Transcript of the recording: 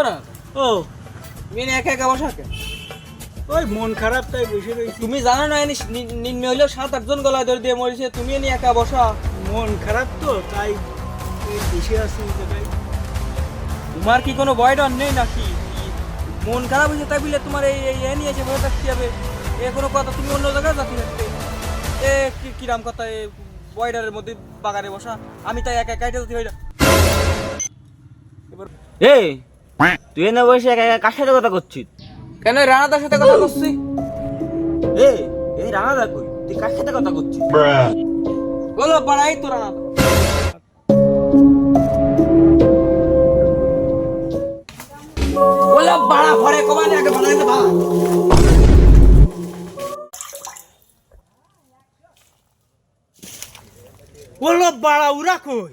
না ও তুমি একা একা বসা কেন? ওই মন খারাপ তাই বসে রয়েছি। তুমি জানো না নিম্ন হইলেও 7-8 জন গলায় ধরে দিয়ে মরেছে, তুমি এনে একা বসা। মন খারাপ তো তাই এই বসে আছি তাই। তোমার কি কোনো ভয় ডর নেই নাকি? মন খারাপ হয়েছে তাই বলে তোমার এই এই এ নিয়ে এসে বসে থাকতে হবে? এ কোনো কথা? তুমি অন্য জায়গায় যাচ্ছি থাকতে। এ কিরাম কথা, এ বয়ডারের মধ্যে বাগানে বসা, আমি তাই একা একাইতে যাচ্ছি ভাইরা। এই তুই এনে বসে একা একা কার সাথে কথা করছিস? কেন রানাদার সাথে কথা করছি? এই রানাদা কই? তুই কার সাথে কথা করছিস? বলো বাড়াই তো রানাদা। বলো বাড়া ঘরে কমানে আগে বাড়াইতে ভাড়া। বললো বাড়া উরা কই?